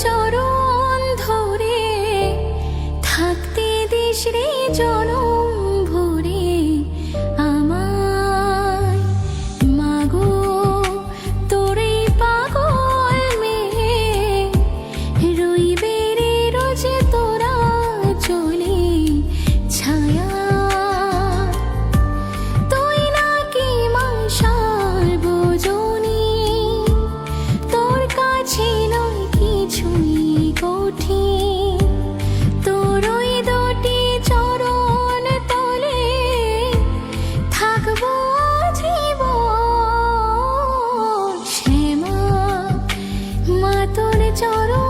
চরণ ধরে থাকতে দিস রে জনম ভরে আমায়। মাগো তোরে পাগল মেয়ে রইবে রে রোজ তোরা চলে ছায়া। তুই নাকি মা সর্বজনী, তোর কাছে নয় কিছুই কঠিন। তোর ওই দুটি চরণ তলে থাকবো জীবন। শ্যামা মা তোর চরণ